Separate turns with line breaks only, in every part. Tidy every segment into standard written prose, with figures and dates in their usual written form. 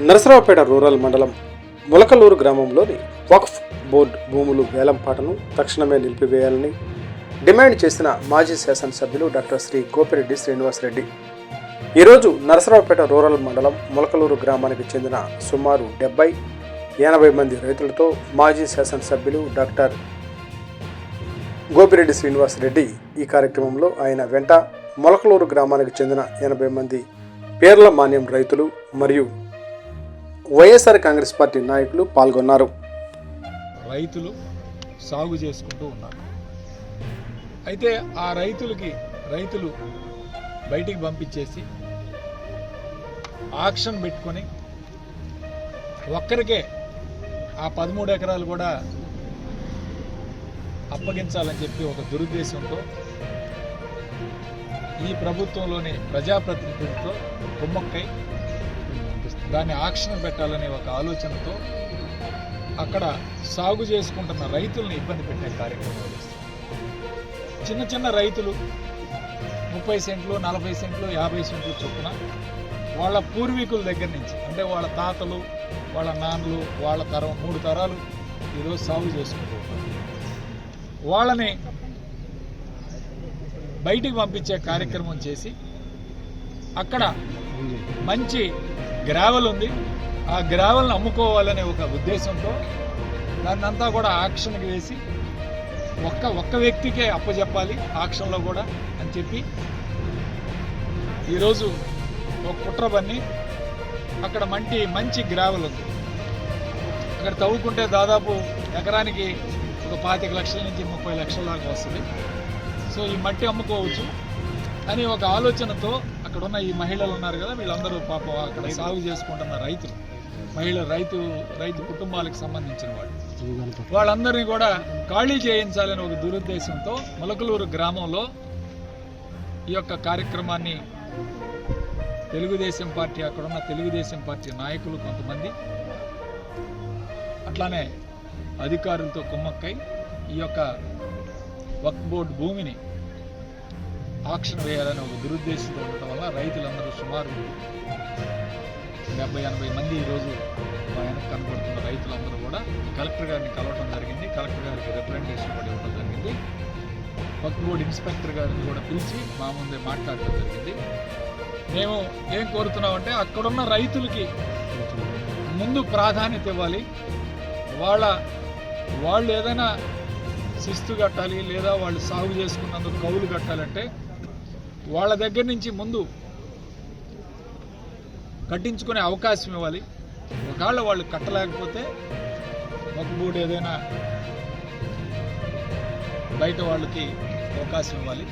Narasaraopet rural మండలం ములకలూరు గ్రామంలోని వక్ఫ్ board భూములు వేలంపాటను తక్షణమే నిలిపివేయాలని డిమాండ్ చేసిన మాజీ శాసనసభ్యులు డాక్టర్ శ్రీ గోపిరెడ్డి శ్రీనివాసరెడ్డి ఈరోజు నరసరావుపేట రూరల్ మండలం ములకలూరు గ్రామానికి చెందిన సుమారు 70-80 మంది రైతులతో మాజీ శాసనసభ్యులు డాక్టర్ గోపిరెడ్డి శ్రీనివాసరెడ్డి ఈ కార్యక్రమంలో ఆయన వెంట ములకలూరు గ్రామానికి చెందిన 80 మంది పేర్ల మాన్యం రైతులు మరియు వైఎస్ఆర్ కాంగ్రెస్ పార్టీ నాయకులు పాల్గొన్నారు.
రైతులు సాగు చేసుకుంటూ ఉన్నారు. అయితే ఆ రైతులు బయటికి పంపించేసి ఆక్షన్ పెట్టుకొని ఒక్కరికే ఆ 13 ఎకరాలు కూడా అప్పగించాలని చెప్పి ఒక దురుద్దేశంతో ఈ ప్రభుత్వంలోని ప్రజాప్రతినిధులతో కుమ్మక్కై దాన్ని ఆక్షన్ పెట్టాలనే ఒక ఆలోచనతో అక్కడ సాగు చేసుకుంటున్న రైతులను ఇబ్బంది పెట్టే కార్యక్రమం చేస్తారు. చిన్న రైతులు 30 సెంట్లు 40 సెంట్లు 50 సెంట్లు చొప్పున వాళ్ళ పూర్వీకుల దగ్గర నుంచి అంటే వాళ్ళ తాతలు వాళ్ళ నాన్నలు వాళ్ళ తరం 3 తరాలు ఈరోజు సాగు చేసుకుంటూ ఉంటారు. వాళ్ళని బయటికి పంపించే కార్యక్రమం చేసి అక్కడ మంచి గ్రావెల్ ఉంది, ఆ గ్రావెల్ని అమ్ముకోవాలనే ఒక ఉద్దేశంతో దాన్నంతా కూడా ఆక్షన్కి వేసి ఒక్క వ్యక్తికే అప్పచెప్పాలి ఆక్షన్లో కూడా అని చెప్పి ఈరోజు ఒక కుట్ర బన్ని అక్కడ మంచి గ్రావెల్ ఉంది. అక్కడ తవ్వుకుంటే దాదాపు ఎకరానికి ఒక 25 లక్షల నుంచి 30 లక్షల దాకా వస్తుంది. సో ఈ మట్టి అమ్ముకోవచ్చు అని ఒక ఆలోచనతో అక్కడ ఉన్న ఈ మహిళలు ఉన్నారు కదా, వీళ్ళందరూ పాపం అక్కడ సాగు చేసుకుంటున్న రైతు కుటుంబాలకు సంబంధించిన వాళ్ళందరినీ కూడా ఖాళీ చేయించాలని ఒక దురుద్దేశంతో ములకలూరు గ్రామంలో ఈ యొక్క కార్యక్రమాన్ని తెలుగుదేశం పార్టీ అక్కడున్న తెలుగుదేశం పార్టీ నాయకులు కొంతమంది అట్లానే అధికారులతో కుమ్మక్కై ఈ యొక్క వక్ఫ్ బోర్డు భూమిని ఆక్షన్ వేయాలని ఒక దురుద్దేశంతో ఉండటం వల్ల రైతులందరూ సుమారు 70-80 మంది ఈరోజు వెనక్కి కనబడుతున్న రైతులందరూ కూడా కలెక్టర్ గారిని కలవటం జరిగింది. కలెక్టర్ గారికి రిప్రజెంటేషన్ కూడా ఇవ్వడం జరిగింది. వక్ఫ్ బోర్డు ఇన్స్పెక్టర్ గారిని కూడా పిలిచి మా ముందే మాట్లాడటం జరిగింది. మేము ఏం కోరుతున్నామంటే అక్కడున్న రైతులకి ముందు ప్రాధాన్యత ఇవ్వాలి. వాళ్ళు ఏదైనా శిస్తు కట్టాలి లేదా వాళ్ళు సాగు చేసుకున్నందుకు కౌలు కట్టాలంటే వాళ్ళ దగ్గర నుంచి ముందు కట్టించుకునే అవకాశం ఇవ్వాలి. ఒకవేళ వాళ్ళు కట్టలేకపోతే వక్ఫ్ బోర్డు ఏదైనా బయట వాళ్ళకి అవకాశం ఇవ్వాలి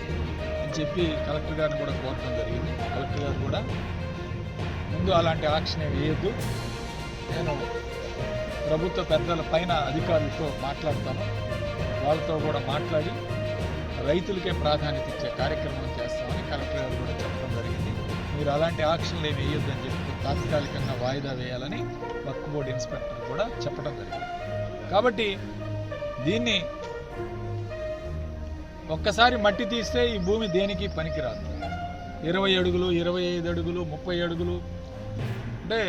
అని చెప్పి కలెక్టర్ గారిని కూడా కోరటం జరిగింది. కలెక్టర్ గారు కూడా ముందు అలాంటి ఆక్షన్ వేయొద్దు, నేను ప్రభుత్వ పెద్దల పైన అధికారులతో మాట్లాడతాను, వాళ్ళతో కూడా మాట్లాడి రైతులకే ప్రాధాన్యత ఇచ్చే కార్యక్రమం చేస్తామని కలెక్టర్ గారు కూడా చెప్పడం జరిగింది. మీరు అలాంటి ఆక్షన్లు ఏమి వేయొద్దని చెప్పి తాత్కాలికంగా వాయిదా వేయాలని వక్ఫ్ బోర్డు ఇన్స్పెక్టర్ కూడా చెప్పడం జరిగింది. కాబట్టి దీన్ని ఒక్కసారి మట్టి తీస్తే ఈ భూమి దేనికి పనికిరాదు. 20 అడుగులు 25 అడుగులు 30 అడుగులు అంటే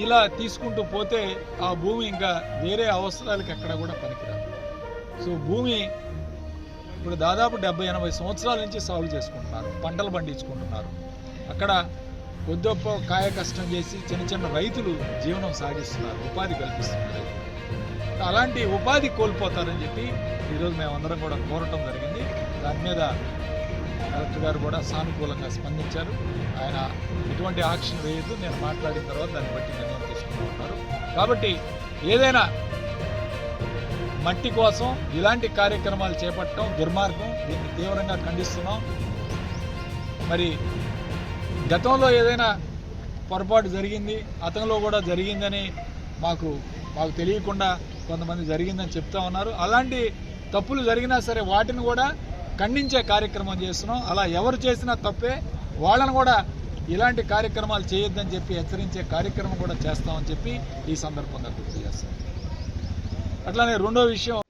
ఇలా తీసుకుంటూ పోతే ఆ భూమి ఇంకా వేరే అవసరాలకు ఎక్కడ కూడా పనికిరాదు. సో భూమి ఇప్పుడు దాదాపు 70-80 సంవత్సరాల నుంచి సాగు చేసుకుంటున్నారు, పంటలు పండించుకుంటున్నారు. అక్కడ కొద్దిగొప్ప కాయ కష్టం చేసి చిన్న రైతులు జీవనం సాగిస్తున్నారు, ఉపాధి కల్పిస్తున్నారు. అలాంటి ఉపాధి కోల్పోతారని చెప్పి ఈరోజు మేమందరం కూడా కోరటం జరిగింది. దాని మీద కలెక్టర్ గారు కూడా సానుకూలంగా స్పందించారు. ఆయన ఎటువంటి ఆక్షన్ వేయద్దు, నేను మాట్లాడిన తర్వాత దాన్ని బట్టి నిర్ణయం తీసుకుంటూ ఉంటారు. కాబట్టి ఏదైనా మట్టి కోసం ఇలాంటి కార్యక్రమాలు చేపట్టడం దుర్మార్గం, దీన్ని తీవ్రంగా ఖండిస్తున్నాం. మరి గతంలో ఏదైనా పొరపాటు జరిగింది, అతనిలో కూడా జరిగిందని మాకు తెలియకుండా కొంతమంది జరిగిందని చెప్తా ఉన్నారు. అలాంటి తప్పులు జరిగినా సరే వాటిని కూడా ఖండించే కార్యక్రమం చేస్తున్నాం. అలా ఎవరు చేసినా తప్పే, వాళ్ళను కూడా ఇలాంటి కార్యక్రమాలు చేయొద్దని చెప్పి హెచ్చరించే కార్యక్రమం కూడా చేస్తామని చెప్పి ఈ సందర్భంగా గుర్తు చేస్తాం. అట్లానే రెండో విషయం,